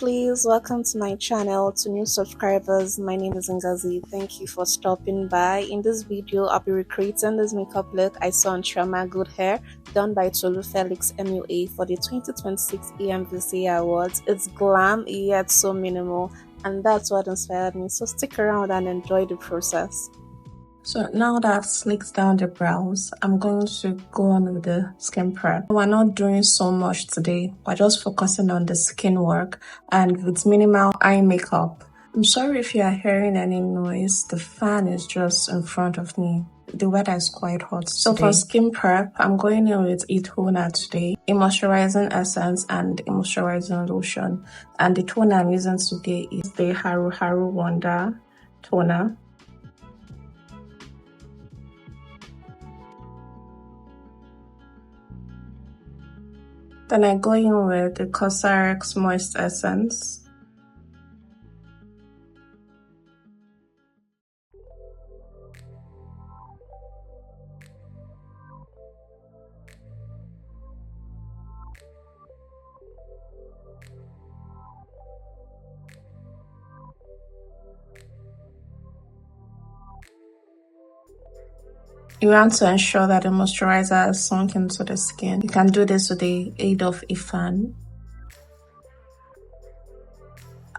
Lovelies, welcome to my channel. To new subscribers, my name is Ngozi. Thank you for stopping by. In this video, I'll be recreating this makeup look I saw on Chioma Goodhair, done by tolufelixmua for the 2026 AMVCA Awards. It's glam yet so minimal, and that's what inspired me, so stick around and enjoy the process. So now that I've slicked down the brows, I'm going to go on with the skin prep. We're not doing so much today. We're just focusing on the skin work and with minimal eye makeup. I'm sorry if you are hearing any noise. The fan is just in front of me. The weather is quite hot today. So for skin prep, I'm going in with a toner today, a moisturizing essence and a moisturizing lotion. And the toner I'm using today is the Haru Wonder toner. Then I go in with the Cosrx Moist Essence. You want to ensure that the moisturizer is sunk into the skin. You can do this with the aid of a fan.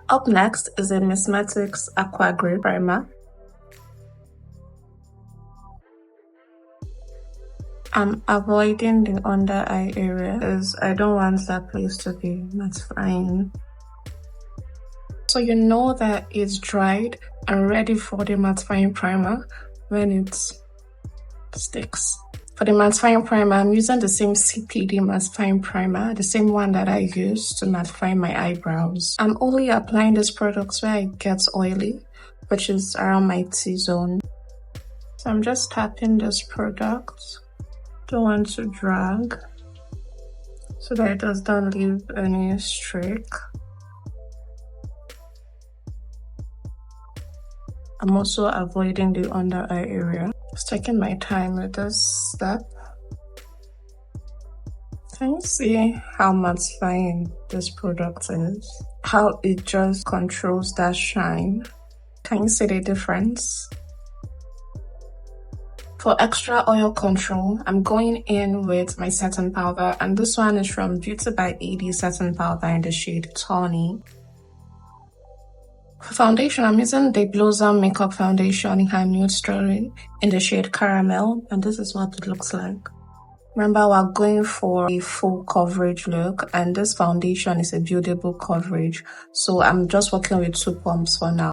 Up next is a Msmetics Aqua Grey Primer. I'm avoiding the under eye area because I don't want that place to be mattifying. So you know that it's dried and ready for the mattifying primer when it's sticks. For the mattifying primer, I'm using the same CPD mattifying primer, the same one that I use to mattify my eyebrows. I'm only applying this product where it gets oily, which is around my T-zone. So I'm just tapping this product. Don't want to drag so that it does not leave any streak. I'm also avoiding the under eye area. Just taking my time with this step. Can you see how mattifying this product is? How it just controls that shine. Can you see the difference? For extra oil control, I'm going in with my setting powder, and this one is from Beauty by AD setting powder in the shade Tawny. For foundation, I'm using the Blossom Makeup Foundation in her nude story in the shade Caramel, and this is what it looks like. Remember, we're going for a full coverage look, and this foundation is a buildable coverage, so I'm just working with 2 pumps for now.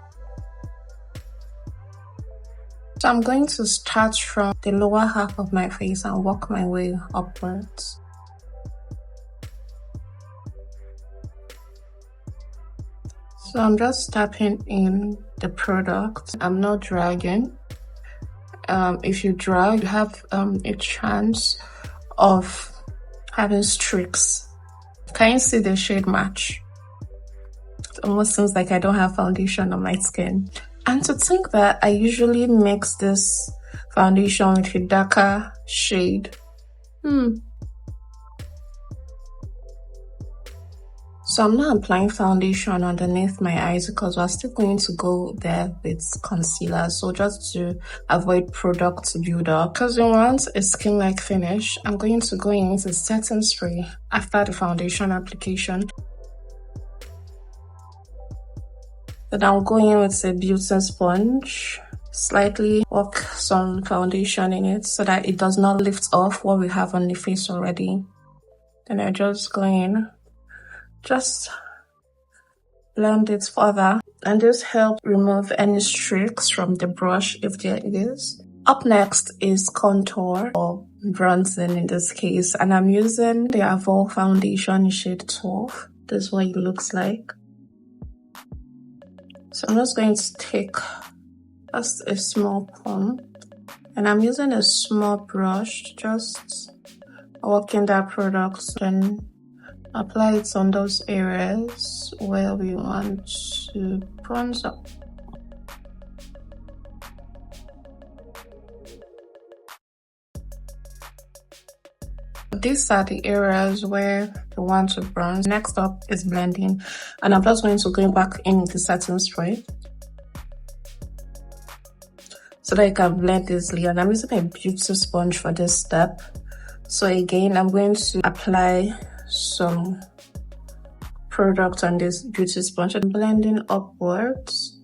So I'm going to start from the lower half of my face and work my way upwards. So I'm just tapping in the product. I'm not dragging. If you drag, you have a chance of having streaks. Can you see the shade match? It almost seems like I don't have foundation on my skin. And to think that I usually mix this foundation with a darker shade. So I'm not applying foundation underneath my eyes because we're still going to go there with concealer. So just to avoid product buildup, because we want a skin-like finish, I'm going to go in with a setting spray after the foundation application. Then I'll go in with a beauty sponge, slightly work some foundation in it so that it does not lift off what we have on the face already. Then I just go in. Just blend it further, and this helps remove any streaks from the brush if there is. Up next is contour or bronzing in this case, and I'm using the Avour foundation in shade 12. This is what it looks like. So I'm just going to take just a small pump, and I'm using a small brush, just working that product, then apply it on those areas where we want to bronze up. these are the areas where you want to bronze. Next up is blending, and I'm just going to go back in the setting spray so that I can blend easily. And I'm using a beauty sponge for this step. So again, I'm going to apply some product on this beauty sponge and blending upwards.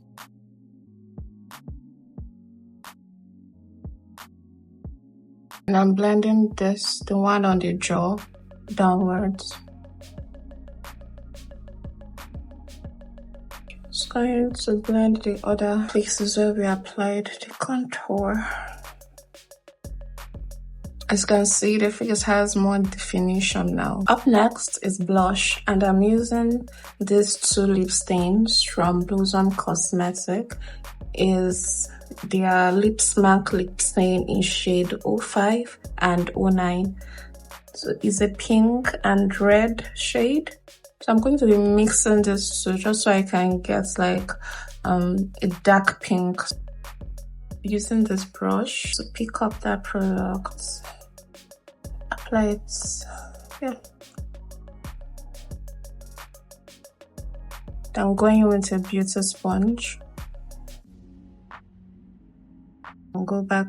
And I'm blending this, the one on the jaw, downwards. Just going to blend the other places where we applied the contour. As you can see, the face has more definition now. Up next is blush, and I'm using these two lip stains from Blossom Cosmetics. Is their lip smack lip stain in shade 05 and 09. So it's a pink and red shade. So I'm going to be mixing this two just so I can get like a dark pink. Using this brush to pick up that product, apply it, yeah. Then going with a beauty sponge and go back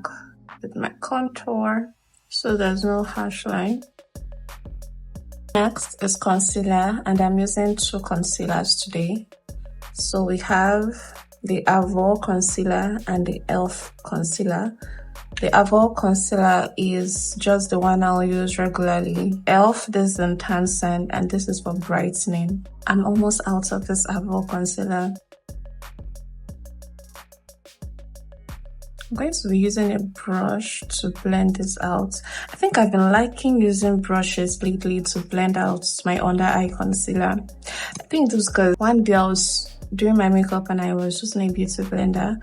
with my contour so there's no harsh line. Next is concealer, and I'm using two concealers today. So we have the Avour concealer and the e.l.f. concealer. The Avour concealer is just the one I'll use regularly. e.l.f. this is intense, and this is for brightening. I'm almost out of this Avour concealer. I'm going to be using a brush to blend this out. I think I've been liking using brushes lately to blend out my under eye concealer. I think this is because one day I was doing my makeup and I was using a beauty blender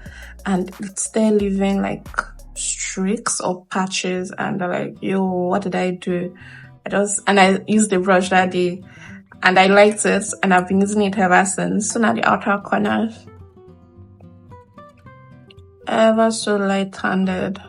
and it's there leaving like streaks or patches, and I'm like, yo, what did I do? I used the brush that day and I liked it, and I've been using it ever since. So now the outer corners, ever so light-handed.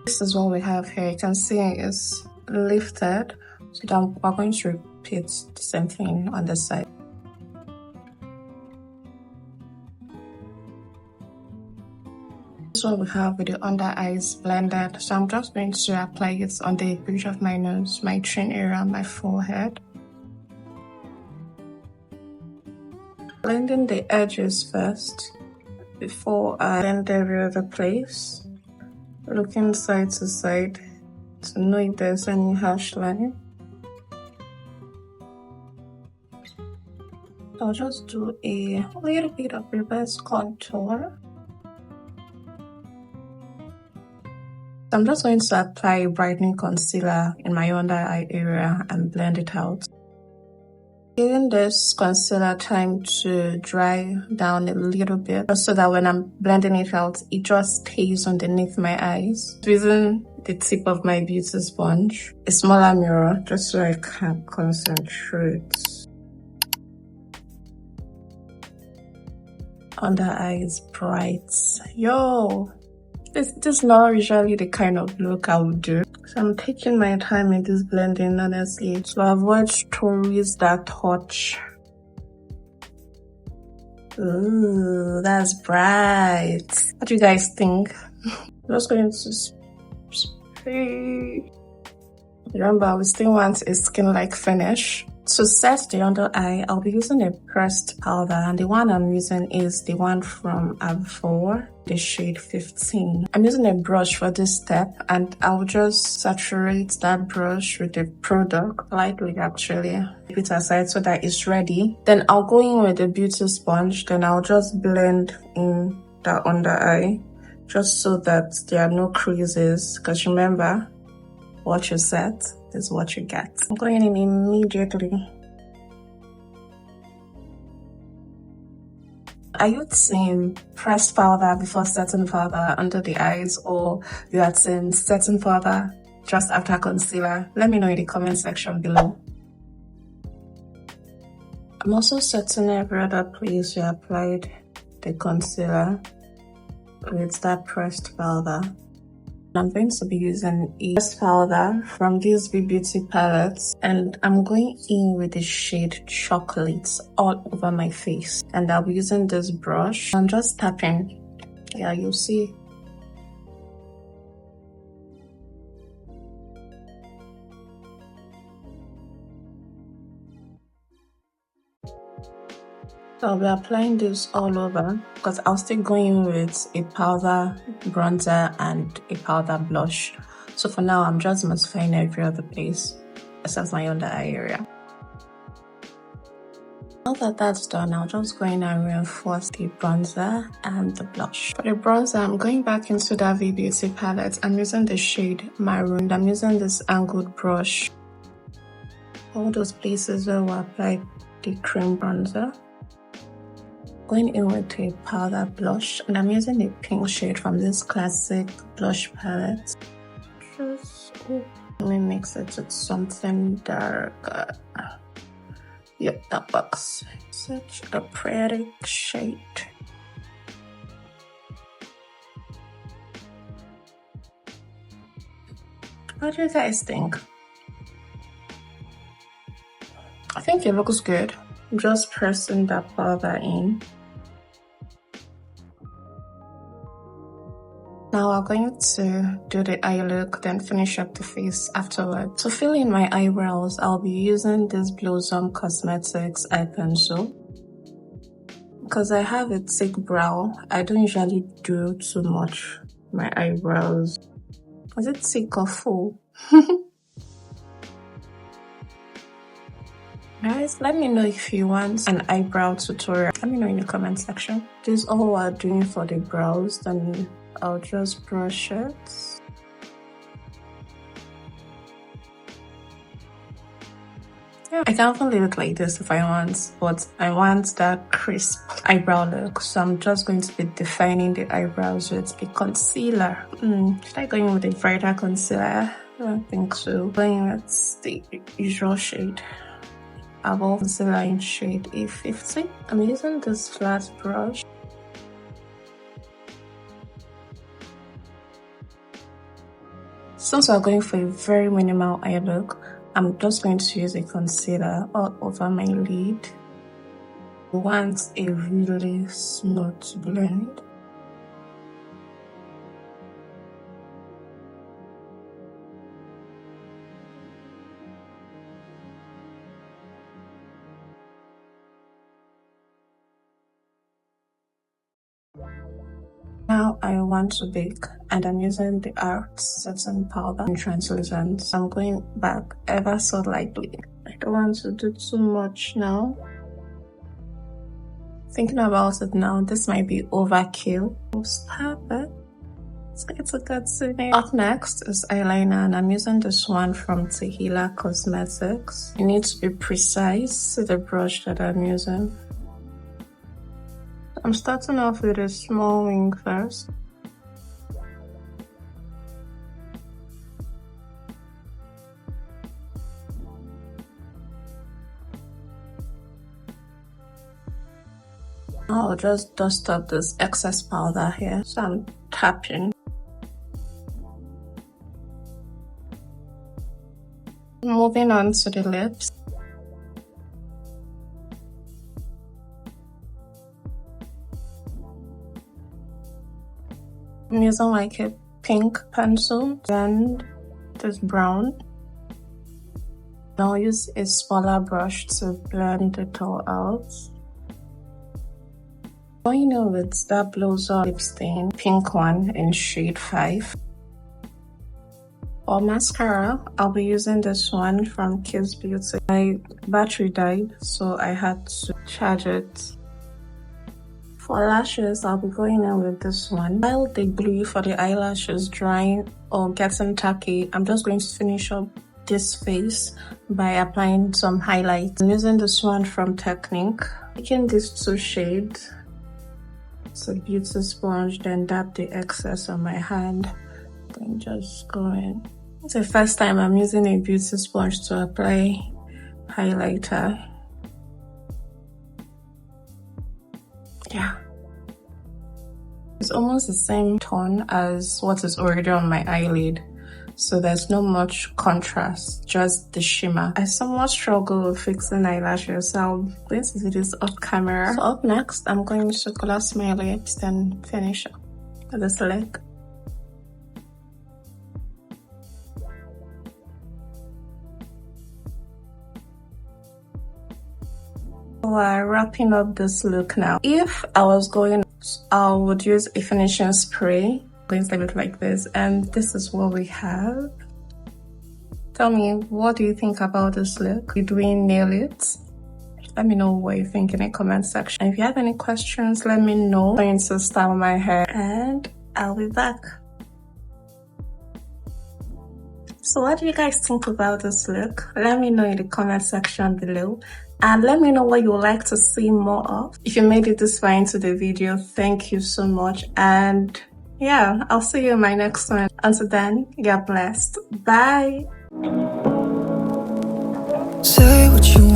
This is what we have here. You can see it's lifted. So then we're going to repeat the same thing on the side. This is what we have with the under eyes blended. So I'm just going to apply it on the bridge of my nose, my chin area, my forehead. Blending the edges first before I blend every other place. Looking side to side to know if there's any harsh line. I'll just do a little bit of reverse contour. I'm just going to apply brightening concealer in my under eye area and blend it out. Giving this concealer time to dry down a little bit, just so that when I'm blending it out, it just stays underneath my eyes. Using the tip of my beauty sponge, a smaller mirror, just so I can concentrate. Under eyes bright. Yo! This is not usually the kind of look I would do. So I'm taking my time in this blending, honestly, to avoid stories that touch. Ooh, that's bright. What do you guys think? I'm just going to spray. Remember, we still want a skin-like finish. To set the under eye, I'll be using a pressed powder, and the one I'm using is the one from Avour, the shade 15. I'm using a brush for this step, and I'll just saturate that brush with the product lightly, actually. Keep it aside so that it's ready. Then I'll go in with the beauty sponge, then I'll just blend in the under eye, just so that there are no creases, because remember, what you set is what you get. I'm going in immediately. Are you team pressed powder before setting powder under the eyes, or you are team setting powder just after concealer? Let me know in the comment section below. I'm also setting every other place you applied the concealer with that pressed powder. I'm going to be using a pressed powder from this Beauty palettes, and I'm going in with the shade Chocolate all over my face, and I'll be using this brush. I'm just tapping. Yeah, you'll see. So I'll be applying this all over because I'll still go in with a powder bronzer and a powder blush. So for now, I'm just mattifying every other place except my under eye area. Now that that's done, I'll just go in and reinforce the bronzer and the blush. For the bronzer, I'm going back into the Avour Beauty palette. I'm using the shade Maroon. I'm using this angled brush. All those places where we apply the cream bronzer. Going in with a powder blush, and I'm using a pink shade from this classic blush palette. Let me mix it with something darker. Yep, that works. Such a pretty shade. What do you guys think? I think it looks good. I'm just pressing that powder in. Now we're going to do the eye look, then finish up the face afterwards. To fill in my eyebrows, I'll be using this Blossom Cosmetics eye pencil. Because I have a thick brow, I don't usually do too much my eyebrows. Was it thick or full? Guys, let me know if you want an eyebrow tutorial. Let me know in the comment section. This is all we're doing for the brows, then I'll just brush it. Yeah, I can even leave it like this if I want, but I want that crisp eyebrow look, so I'm just going to be defining the eyebrows with a concealer. Should I go in with a brighter concealer? I don't think so. Going with the usual shade. Avour concealer in shade A50. I'm using this flat brush. Since we're going for a very minimal eye look, I'm just going to use a concealer all over my lid. I want a really smooth blend. Now I want to bake, and I'm using the Art setting powder in translucent. I'm going back ever so lightly. I don't want to do too much now. Thinking about it now, this might be overkill. Stop it. It's a good thing. Up next is eyeliner, and I'm using this one from Cosrx. You need to be precise with the brush that I'm using. I'm starting off with a small wing first. I'll just dust up this excess powder here, so I'm tapping. Moving on to the lips. I'm using like a pink pencil, then this brown. I'll use a smaller brush to blend it all out. Going in with that Blossom lip stain, pink one in shade 5. For mascara, I'll be using this one from Beauty. My battery died, so I had to charge it. For lashes, I'll be going in with this one. While the glue for the eyelashes drying or getting tacky, I'm just going to finish up this face by applying some highlights. I'm using this one from Technique. Taking these two shades, it's a beauty sponge, then dab the excess on my hand. Then just go in It's the first time I'm using a beauty sponge to apply highlighter. Yeah. It's almost the same tone as what is already on my eyelid. So there's not much contrast, just the shimmer. I somewhat struggle with fixing eyelashes, so I'm going to do this off camera. So up next, I'm going to gloss my lips, then finish up with this leg. We're wrapping up this look now. If I was going, I would use a finishing spray. Going to look like this, and this is what we have. Tell me, what do you think about this look? You're doing nail it? Let me know what you think in the comment section. And if you have any questions, let me know. I'm going to style my hair and I'll be back. So what do you guys think about this look? Let me know in the comment section below. And let me know what you would like to see more of. If you made it this far into the video, thank you so much. And yeah, I'll see you in my next one. Until then, get blessed. Bye. Say what you